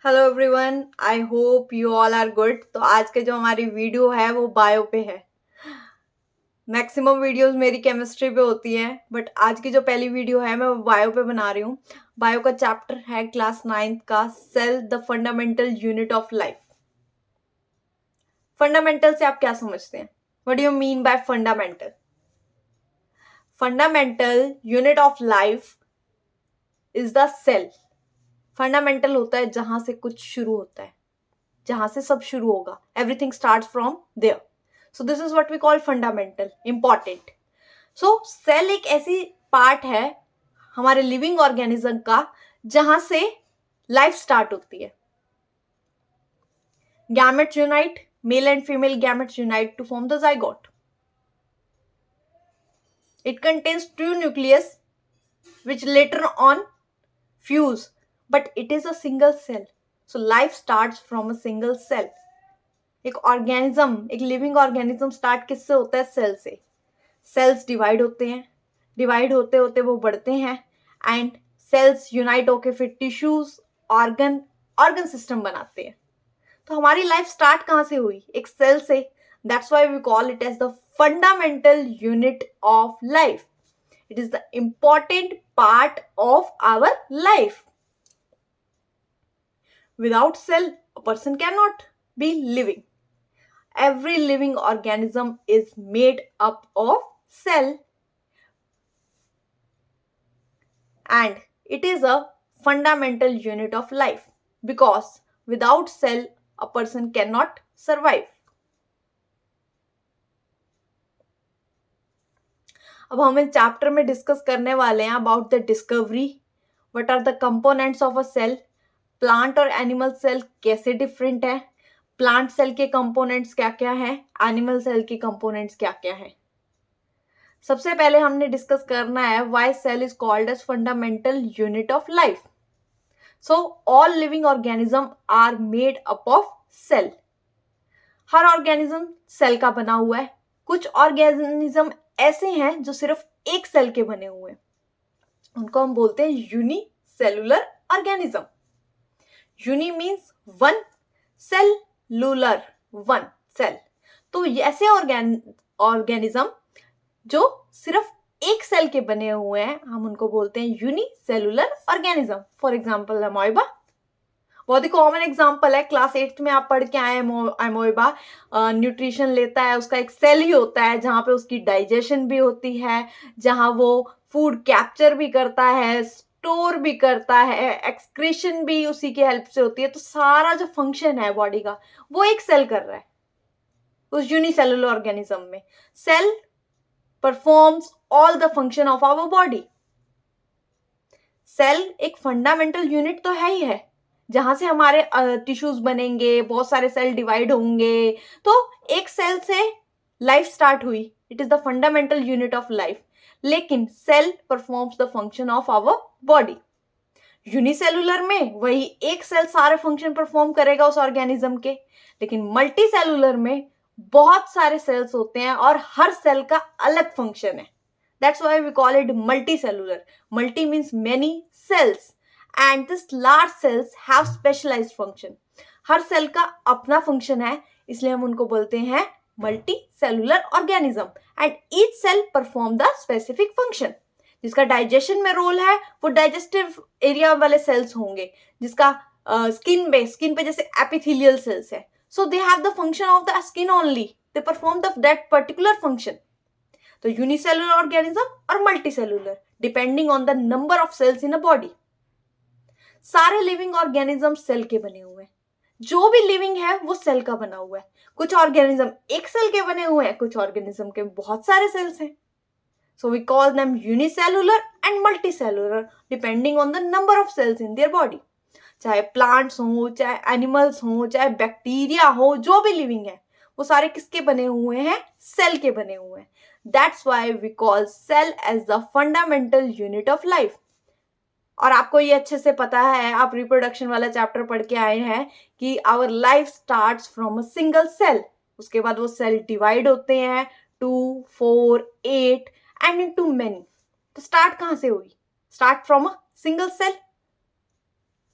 Hello everyone, I hope you all are good. तो आज के जो हमारी वीडियो है वो बायो पे है। मैक्सिमम वीडियोस मेरी केमिस्ट्री पे होती हैं, बट आज की जो पहली वीडियो है मैं वो बायो पे बना रही हूँ। बायो का चैप्टर है क्लास 9th का cell the fundamental unit of life. Fundamental से आप क्या समझते हैं? What do you mean by fundamental? Fundamental unit of life is the cell. Fundamental होता है जहां से कुछ शुरू होता है, जहां से सब शुरू होगा। Everything starts from there. So this is what we call fundamental, important. So cell एक ऐसी पार्ट है हमारे लिविंग ऑर्गेनिज्म का जहां से लाइफ स्टार्ट होती है। Gametes unite, male and female gametes unite to form the zygote. It contains two nucleus which later on fuse, but it is a single cell. So life starts from a single cell. एक organism, एक living organism start किससे होता है? Cell से। Sales divide होते हैं, divide होते होते वो बढ़ते हैं एंड सेल्स यूनाइट होके फिर टिश्यूज, ऑर्गन सिस्टम बनाते हैं। तो हमारी लाइफ स्टार्ट कहाँ से हुई? एक सेल से। That's why we call it as the fundamental unit of life. It is the important part of our life. Without cell, a person cannot be living. Every living organism is made up of cell, and it is a fundamental unit of life because without cell a person cannot survive. अब हम इस chapter में discuss करने वाले हैं about the discovery, what are the components of a cell, plant और animal cell कैसे different है, प्लांट सेल के कंपोनेंट्स क्या क्या हैं, एनिमल सेल के कंपोनेंट्स क्या क्या हैं। सबसे पहले हमने डिस्कस करना है why cell is called as fundamental unit of life. So all living organism are made up of cell. हर ऑर्गेनिज्म सेल का बना हुआ है. कुछ ऑर्गेनिज्म ऐसे हैं जो सिर्फ एक सेल के बने हुए हैं, उनको हम बोलते हैं unicellular organism. Uni means one, cellular one cell. तो ऐसे ऑर्गेनिज्म जो सिर्फ एक सेल के बने हुए हैं हम उनको बोलते हैं यूनिसेलुलर ऑर्गेनिज्म. फॉर एग्जांपल अमोइबा, बहुत ही कॉमन एग्जांपल है. क्लास 8th में आप पढ़ के आए अमोइबा न्यूट्रिशन लेता है, उसका एक सेल ही होता है जहां पे उसकी डाइजेशन भी होती है, जहां वो फूड कैप्चर भी करता है, स्टोर भी करता है, एक्सक्रीशन भी उसी की हेल्प से होती है. तो सारा जो फंक्शन है बॉडी का वो एक सेल कर रहा है उस यूनिसेलुलर ऑर्गेनिज्म में. Cell performs all the function of our body. Cell एक फंडामेंटल यूनिट तो है ही है, जहां से हमारे टिश्यूज बनेंगे, बहुत सारे सेल डिवाइड होंगे. तो एक सेल से लाइफ स्टार्ट हुई. It is the fundamental unit of life. लेकिन cell performs the function of our body. Unicellular में वही एक सेल सारे फंक्शन परफॉर्म करेगा उस ऑर्गेनिज्म के, लेकिन मल्टी सेलुलर में बहुत सारे सेल्स होते हैं और हर सेल का अलग फंक्शन है. That's why we call it multicellular. Multi means many cells and this large cells have specialized function. हर सेल का अपना फंक्शन है, इसलिए हम उनको बोलते हैं multi cellular organism. And each cell perform the specific function. जिसका डाइजेशन में रोल है वो डाइजेस्टिव एरिया वाले सेल्स होंगे, जिसका स्किन पे जैसे एपिथेलियल सेल्स है, so they have the function of the skin only, they perform that particular function. तो यूनिसेलुलर ऑर्गेनिज्म और multi cellular depending on the number of cells in a body. सारे living organism cell के बने हुए हैं. जो भी लिविंग है वो सेल का बना हुआ है. कुछ ऑर्गेनिज्म एक सेल के बने हुए हैं, कुछ ऑर्गेनिज्म के बहुत सारे सेल्स हैं. So we call them unicellular and multicellular depending on the number of cells in their body. चाहे प्लांट्स हो, चाहे एनिमल्स हो, चाहे बैक्टीरिया हो, जो भी लिविंग है वो सारे किसके बने हुए हैं? सेल के बने हुए हैं. That's why we call cell as the fundamental unit of life. और आपको ये अच्छे से पता है, आप रिप्रोडक्शन वाला चैप्टर पढ़ के आए हैं कि our life starts from a single cell. उसके बाद वो सेल डिवाइड होते हैं 2, 4, 8 एंड इनटू मेनी. तो स्टार्ट कहां से हुई? Start from a single cell.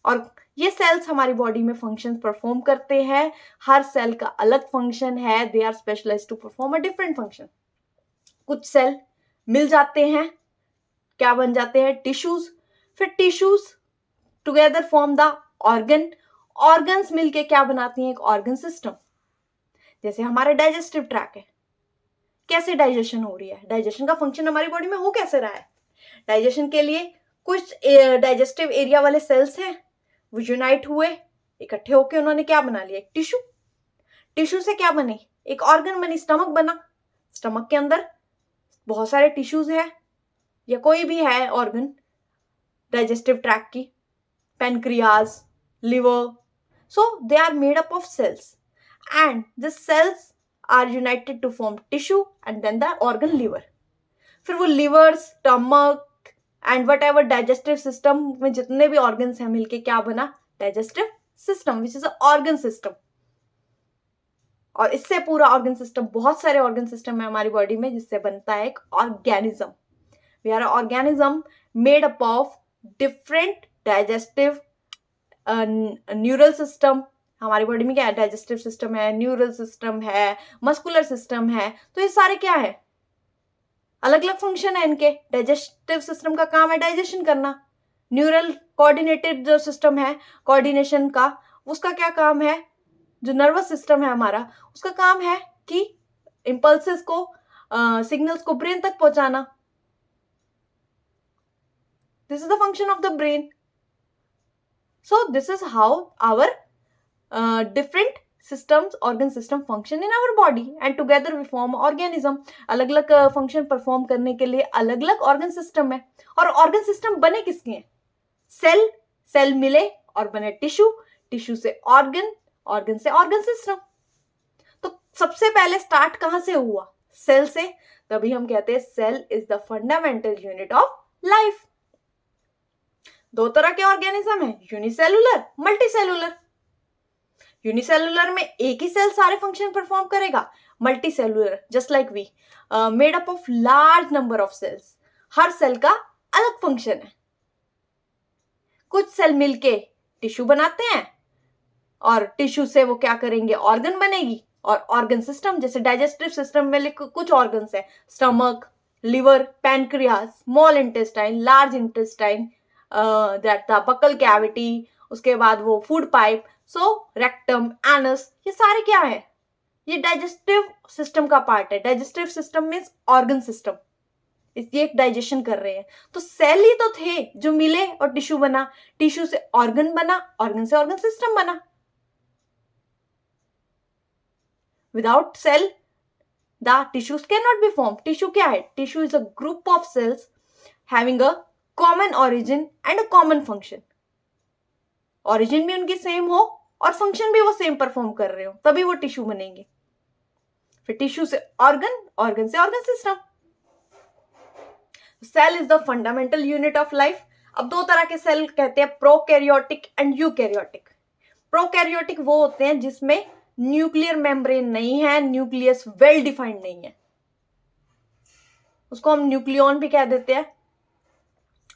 और ये सेल्स हमारी बॉडी में फंक्शन परफॉर्म करते हैं। हर सेल का अलग फंक्शन है, they are specialise to perform a different function. कुछ सेल मिल जाते हैं, क्या बन जाते हैं, टिश्यूज। फिर tissues together form the organ. Organs मिलके क्या बनाती हैं, एक ऑर्गन सिस्टम। जैसे हमारा डाइजेस्टिव ट्रैक है, कैसे डाइजेशन हो रही है, डाइजेशन का फंक्शन हमारी बॉडी में हो कैसे रहा है। डाइजेशन के लिए कुछ डाइजेस्टिव एरिया वाले सेल्स हैं, वो यूनाइट हुए, इकट्ठे होके उन्होंने क्या बना लिया, एक टिश्यू। टिश्यू से क्या बनी, एक ऑर्गन बनी, स्टमक बना। स्टमक के अंदर बहुत सारे टिश्यूज है, या कोई भी है ऑर्गन डाइजेस्टिव ट्रैक की, pancreas, liver. So they are made up of cells and the cells are united to form tissue and then the organ liver. फिर वो liver, stomach and whatever digestive system में जितने भी organs हैं मिलके क्या बना, digestive system which is a organ system. और इससे पूरा organ system, बहुत सारे organ system है हमारी body में जिससे बनता है एक organism. We are an organism made up of different digestive neural system. हमारी बॉडी में क्या है, डाइजेस्टिव सिस्टम है, न्यूरल सिस्टम है, मस्कुलर सिस्टम है। तो ये सारे क्या है, अलग अलग फंक्शन है इनके। डाइजेस्टिव सिस्टम का काम है डाइजेशन करना। न्यूरल कोऑर्डिनेटेड जो सिस्टम है कोऑर्डिनेशन का, उसका क्या काम है, जो नर्वस सिस्टम है हमारा, उसका काम है कि इंपल्सेस को, सिग्नल्स को ब्रेन तक पहुंचाना। This is the function of the brain. So this is how our different systems, organ system function in our body and together we form organism. अलग अलग फंक्शन परफॉर्म करने के लिए अलग अलग ऑर्गन सिस्टम है। और ऑर्गन सिस्टम बने किसके हैं, सेल, सेल मिले और बने टिश्यू, टिश्यू से ऑर्गन, ऑर्गन से ऑर्गन सिस्टम। तो सबसे पहले स्टार्ट कहां से हुआ, सेल से। तभी हम कहते हैं cell is the fundamental unit of life. दो तरह के ऑर्गेनिज्म है, यूनिसेलुलर, मल्टीसेलुलर। यूनिसेलुलर में एक ही सेल सारे फंक्शन परफॉर्म करेगा। Multicellular just like we, made up of large number of cells. हर सेल का अलग फंक्शन है। कुछ सेल मिलके टिश्यू बनाते हैं और टिश्यू से वो क्या करेंगे, ऑर्गन बनेगी। और ऑर्गन सिस्टम जैसे डाइजेस्टिव सिस्टम में कुछ ऑर्गन्स है, stomach, liver, pancreas, small intestine, large intestine, that the buccal cavity, उसके बाद वो फूड पाइप, सो रेक्टम, एनस, ये सारे क्या है, ये डाइजेस्टिव सिस्टम का पार्ट है। Digestive system means organ system, ये एक डाइजेशन कर रहे हैं। तो सेल ही तो थे जो मिले और टिश्यू बना, टिश्यू से ऑर्गन बना, ऑर्गन से ऑर्गन सिस्टम बना। Without cell the tissues can not be form. Tissue क्या है, tissue is a group of cells having a common origin and a common function. Origin भी उनकी सेम हो और फंक्शन भी वो सेम परफॉर्म कर रहे हो, तभी वो टिश्यू बनेंगे। फिर टिश्यू से ऑर्गन, ऑर्गन से organ system. Cell is the fundamental unit of life. अब दो तरह के सेल कहते हैं, प्रोकैरियोटिक एंड यूकैरियोटिक। प्रोकैरियोटिक वो होते हैं जिसमें न्यूक्लियर मेम्ब्रेन नहीं है, न्यूक्लियस वेल डिफाइंड नहीं है, उसको हम न्यूक्लियन भी कह देते हैं।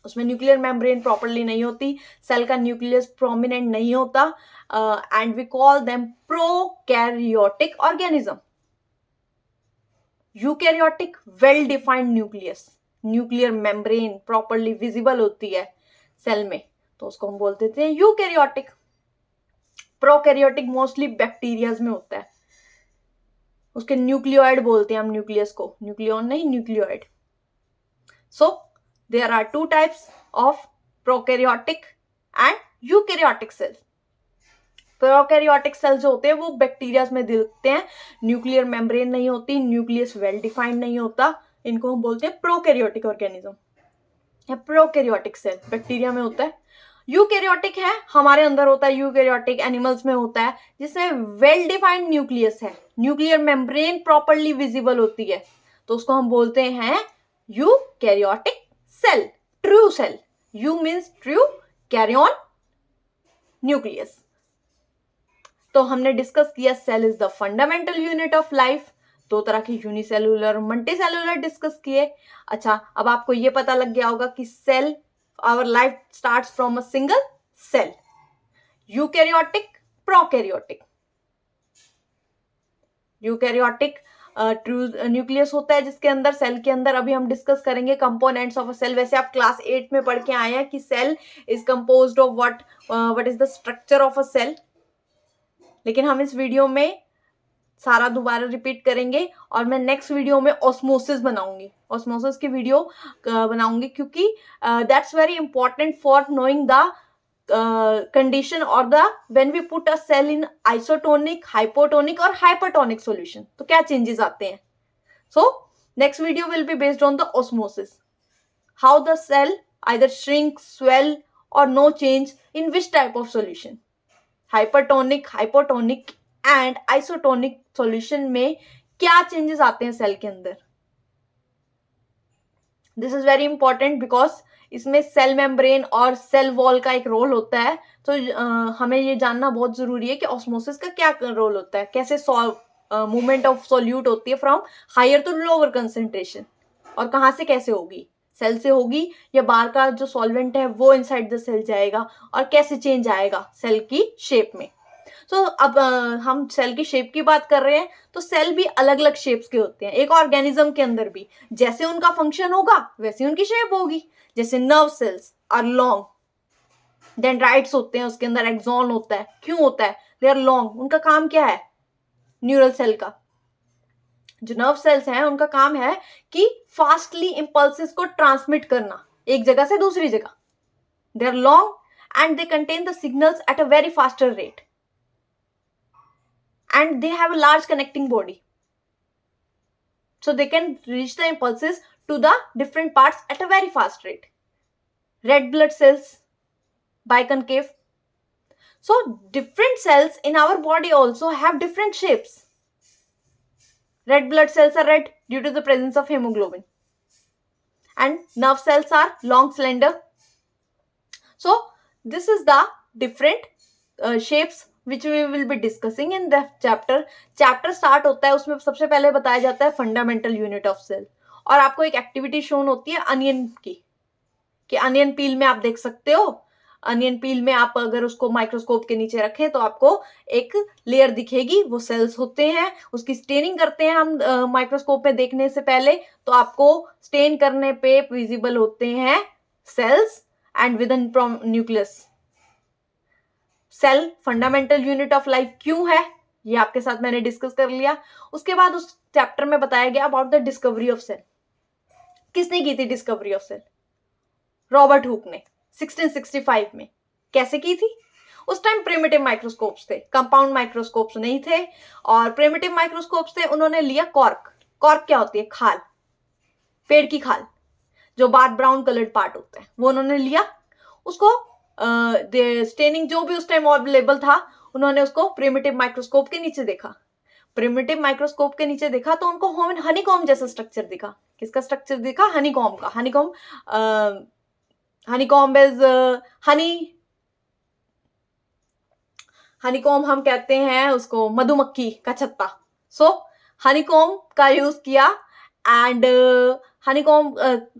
उसमें न्यूक्लियर मेम्ब्रेन प्रॉपर्ली नहीं होती, सेल का न्यूक्लियस प्रोमिनेंट नहीं होता, and we call them prokaryotic organism. Eukaryotic well defined nucleus, nuclear membrane properly visible होती है सेल में, तो उसको हम बोल देते हैं यूकैरियोटिक। प्रोकैरियोटिक मोस्टली बैक्टीरियाज में होता है, उसके न्यूक्लियोइड बोलते हैं हम न्यूक्लियस को, न्यूक्लियन नहीं, nucleoid. So there are two types of prokaryotic and eukaryotic cells. Prokaryotic cell जो होते हैं वो बैक्टीरिया में दिखते हैं, न्यूक्लियर मेम्ब्रेन नहीं होती, न्यूक्लियस वेल डिफाइंड नहीं होता, इनको हम बोलते हैं प्रोकैरियोटिक ऑर्गेनिज्म या प्रोकैरियोटिक सेल, बैक्टीरिया में होता है। यूकैरियोटिक है, हमारे अंदर होता है, यूकैरियोटिक एनिमल्स में होता है, जिसमें वेल डिफाइंड न्यूक्लियस है, न्यूक्लियर मेम्ब्रेन प्रॉपर्ली विजिबल होती है, तो उसको हम बोलते हैं eukaryotic cell, true cell. Eu means true, karyon, nucleus. तो हमने डिस्कस किया cell is the fundamental unit of life. दो तरह के यूनिसेलुलर, मल्टीसेलुलर डिस्कस किए। अच्छा, अब आपको ये पता लग गया होगा कि cell, our life starts from a single cell. Eukaryotic, prokaryotic. Eukaryotic true nucleus होता है जिसके अंदर, सेल के अंदर अभी हम डिस्कस करेंगे कंपोनेंट्स ऑफ अ सेल। वैसे आप क्लास 8 में पढ़ के आए हैं कि cell is composed of what is the structure of a cell, लेकिन हम इस वीडियो में सारा दोबारा रिपीट करेंगे और मैं नेक्स्ट वीडियो में ऑस्मोसिस बनाऊंगी, ऑस्मोसिस की वीडियो बनाऊंगी, क्योंकि that's very important for knowing the condition or the when we put a cell in isotonic, hypotonic और hypertonic solution, तो क्या changes आते हैं. So next video will be based on the osmosis, how the cell either shrink, swell or no change in which type of solution. Hypertonic, hypotonic and isotonic solution में क्या changes आते हैं cell के अंदर. This is very important because इसमें cell membrane और cell wall का एक रोल होता है. तो हमें ये जानना बहुत जरूरी है कि ऑस्मोसिस का क्या रोल होता है, कैसे मूवमेंट ऑफ सॉल्यूट होती है from higher to lower concentration, और कहाँ से कैसे होगी, सेल से होगी या बाहर का जो सॉल्वेंट है वो इनसाइड द सेल जाएगा, और कैसे चेंज आएगा सेल की शेप में. तो अब हम सेल की शेप की बात कर रहे हैं, तो सेल भी अलग अलग शेप्स के होते हैं. एक ऑर्गेनिज्म के अंदर भी जैसे उनका फंक्शन होगा वैसे उनकी शेप होगी. जैसे nerve cells are long, dendrites होते हैं, उसके अंदर एक्सॉन होता है. क्यों होता है? They are long. उनका काम क्या है? न्यूरल सेल का, जो नर्व सेल्स हैं उनका काम है कि फास्टली इंपल्सेस को ट्रांसमिट करना एक जगह से दूसरी जगह. They are long and they contain the signals at a very faster rate, and they have a large connecting body, so they can reach the impulses to the different parts at a very fast rate. Red blood cells, biconcave. So different cells in our body also have different shapes. Red blood cells are red due to the presence of hemoglobin, and nerve cells are long, slender. So this is the different shapes which we will be discussing in the chapter. Chapter start होता है, उसमें सबसे पहले बताया जाता है fundamental unit of cell, और आपको एक एक्टिविटी शोन होती है अनियन की, कि अनियन पील में आप देख सकते हो. अनियन पील में आप अगर उसको माइक्रोस्कोप के नीचे रखें तो आपको एक लेयर दिखेगी, वो सेल्स होते हैं. उसकी स्टेनिंग करते हैं हम माइक्रोस्कोप में देखने से पहले, तो आपको स्टेन करने पे विजिबल होते हैं cells and with nucleus. Cell fundamental unit of life क्यों है, ये आपके साथ मैंने डिस्कस कर लिया. उसके बाद उस चैप्टर में बताया गया about the discovery of cell. किसने की थी discovery of cell? Robert Hooke ने 1665 में. कैसे की थी? उस टाइम प्रिमिटिव माइक्रोस्कोप्स थे, कंपाउंड माइक्रोस्कोप्स नहीं थे, और प्रिमिटिव माइक्रोस्कोप्स थे. उन्होंने लिया कॉर्क. कॉर्क क्या होती है? खाल, पेड़ की खाल, जो बार ब्राउन कलर्ड पार्ट होता है, वो उन्होंने लिया. उसको स्टेनिंग जो भी उस टाइम अवेलेबल था, उन्होंने उसको प्रिमिटिव माइक्रोस्कोप के नीचे देखा. प्रिमिटिव माइक्रोस्कोप के नीचे देखा तो उनको हनीकॉम जैसा स्ट्रक्चर दिखा. किसका स्ट्रक्चर दिखा? हनीकॉम का. हनीकॉम इज हनीकॉम हम कहते हैं उसको मधुमक्खी का छत्ता. सो हनीकॉम का यूज किया एंड हनीकॉम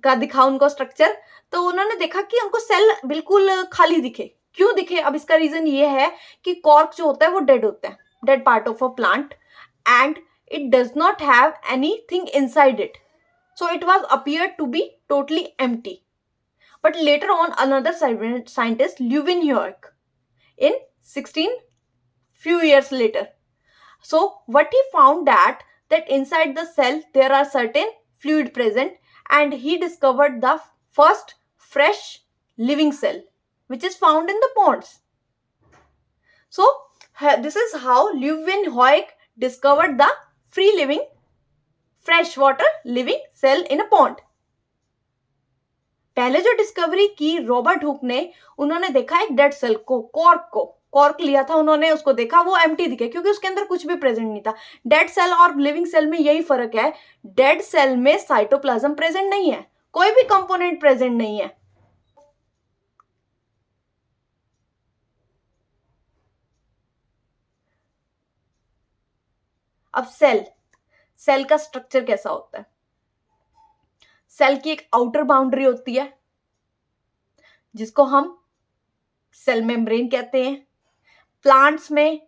का दिखा उनको स्ट्रक्चर. तो उन्होंने देखा कि उनको सेल बिल्कुल खाली दिखे. क्यों दिखे? अब इसका रीजन ये है कि कॉर्क जो होता है वो डेड होता है, dead part of a plant, and it does not have anything inside it, so it was appear to be totally empty. But later on another scientist Leeuwenhoek in 16 few years later, so what he found that inside the cell there are certain fluid present, and he discovered the first fresh living cell which is found in the ponds. So this is how Leeuwenhoek discovered the free living freshwater living cell in a pond. पहले जो discovery की Robert Hooke ने, उन्होंने देखा एक dead cell को, cork लिया था उन्होंने, उसको देखा वो एम्प्टी दिखे क्योंकि उसके अंदर कुछ भी प्रेजेंट नहीं था. डेड सेल और लिविंग सेल में यही फर्क है, डेड सेल में साइटोप्लाज्म प्रेजेंट नहीं है, कोई भी कंपोनेंट प्रेजेंट नहीं है. अब सेल का स्ट्रक्चर कैसा होता है? सेल की एक आउटर बाउंड्री होती है जिसको हम सेल मेम्ब्रेन कहते हैं. प्लांट्स में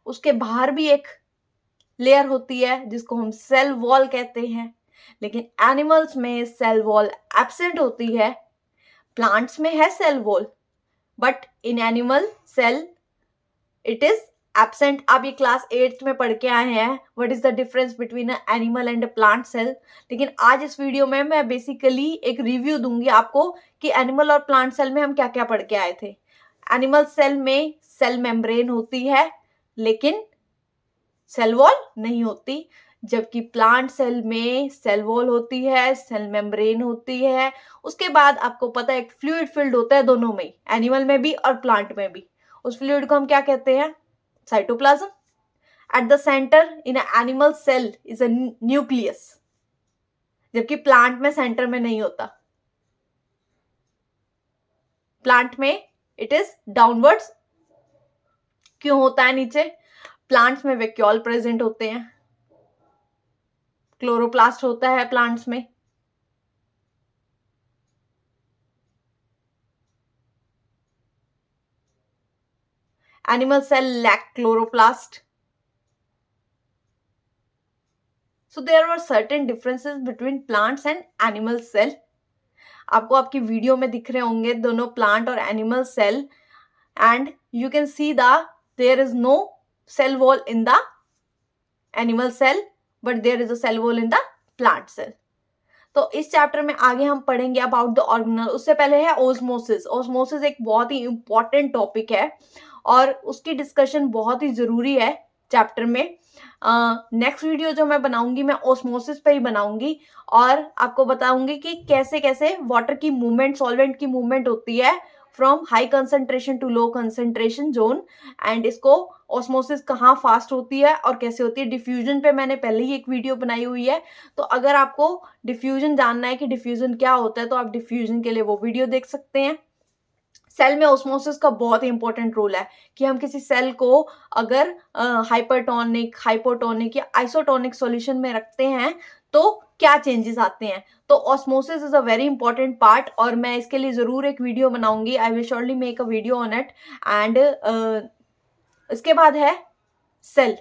उसके बाहर भी एक लेयर होती है जिसको हम सेल वॉल कहते हैं, लेकिन एनिमल्स में सेल वॉल एब्सेंट होती है। प्लांट्स में है cell wall, but in animal cell it is absent. आप ये क्लास 8th में पढ़ के आए हैं, what is the difference between a animal and a plant cell. लेकिन आज इस वीडियो में मैं बेसिकली एक रिव्यू दूंगी आपको कि एनिमल और प्लांट सेल में हम क्या क्या पढ़ के आए थे। एनिमल सेल में सेल मेम्ब्रेन होती है लेकिन सेल वॉल नहीं होती, जबकि प्लांट सेल में सेल वॉल होती है, सेल मेम्ब्रेन होती है। उसके बाद आपको पता है एक फ्लूइड फील्ड होता है दोनों में, एनिमल में भी और प्लांट में भी। उस फ्लूइड को हम क्या कहते हैं? Cytoplasm. At the centre in animal cell is a nucleus, जबकि प्लांट में सेंटर में नहीं होता। प्लांट में इट इज डाउनवर्ड्स। क्यों होता है नीचे? प्लांट्स में वैक्यूल प्रेजेंट होते हैं, क्लोरोप्लास्ट होता है प्लांट्स में। Animal cell lack chloroplast. So there were certain differences between plants and animal cell. आपको आपकी वीडियो में दिख रहे होंगे दोनों प्लांट और animal cell, and you can see the there is no cell wall in the animal cell but there is a cell wall in the plant cell. तो इस चैप्टर में आगे हम पढ़ेंगे अबाउट द ऑर्गेनल। उससे पहले है ओस्मोसिस। ओस्मोसिस एक बहुत ही इंपॉर्टेंट टॉपिक है और उसकी डिस्कशन बहुत ही जरूरी है चैप्टर में। नेक्स्ट वीडियो जो मैं बनाऊंगी मैं ओस्मोसिस पे ही बनाऊंगी और आपको बताऊंगी कि कैसे कैसे वाटर की मूवमेंट, सॉल्वेंट की मूवमेंट होती है from high concentration to low concentration zone, and इसको ऑस्मोसिस कहाँ फास्ट होती है और कैसे होती है। डिफ्यूजन पे मैंने पहले ही एक वीडियो बनाई हुई है, तो अगर आपको डिफ्यूजन जानना है कि डिफ्यूजन क्या होता है तो आप डिफ्यूजन के लिए वो वीडियो देख सकते हैं। सेल में ऑस्मोसिस का बहुत ही इंपॉर्टेंट रोल है कि हम किसी सेल को अगर हाइपरटोनिक, हाइपोटोनिक या आइसोटोनिक सॉल्यूशन में रखते हैं तो क्या चेंजेस आते हैं। तो osmosis is a very important part और मैं इसके लिए जरूर एक वीडियो बनाऊंगी। I will surely make a video on it. And इसके बाद है सेल।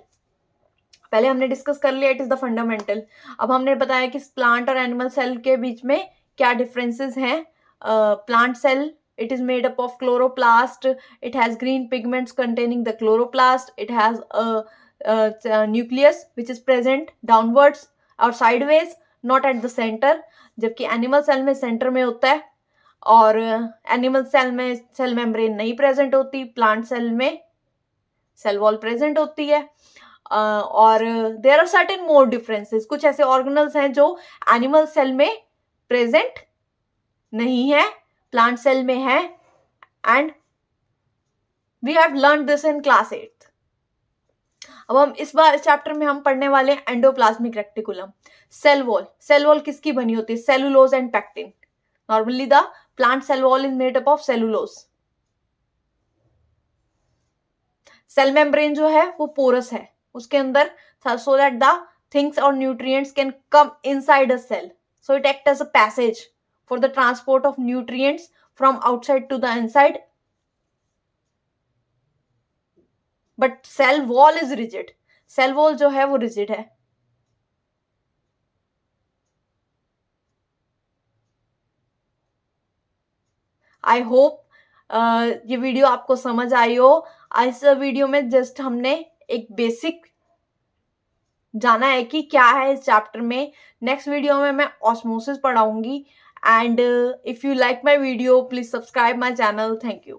पहले हमने डिस्कस कर लिया इट इज द फंडामेंटल। अब हमने बताया कि प्लांट और एनिमल सेल के बीच में क्या डिफरेंसेस हैं। Plant cell, it is made up of chloroplast. It has green pigments containing the chloroplast. It has a nucleus which is present downwards or sideways, not at the center. जबकि animal cell में centre में होता है और animal cell में cell membrane नहीं present होती। Plant cell में सेल वॉल प्रेजेंट होती है। और there are certain more differences. कुछ ऐसे ऑर्गेनल्स हैं जो एनिमल सेल में प्रेजेंट नहीं है, प्लांट सेल में है, and we have learn this in class 8th। अब हम इस बार इस चैप्टर में हम पढ़ने वाले हैं endoplasmic reticulum. Cell wall, cell wall किसकी बनी होती है? Cellulose and pectin. Normally the plant cell wall is made up of cellulose. Cell membrane जो है वो पोरस है, उसके अंदर, सो दैट द थिंग्स और nutrients can come inside a cell, so it act as a passage for the transport of nutrients from outside to the inside. But cell wall is rigid. Cell wall जो है वो rigid है। I hope ये video आपको समझ आई हो। इस video में जस्ट हमने एक बेसिक जाना है कि क्या है इस चैप्टर में। नेक्स्ट वीडियो में मैं osmosis पढ़ाऊंगी। And if you like my video, please subscribe my channel. Thank you.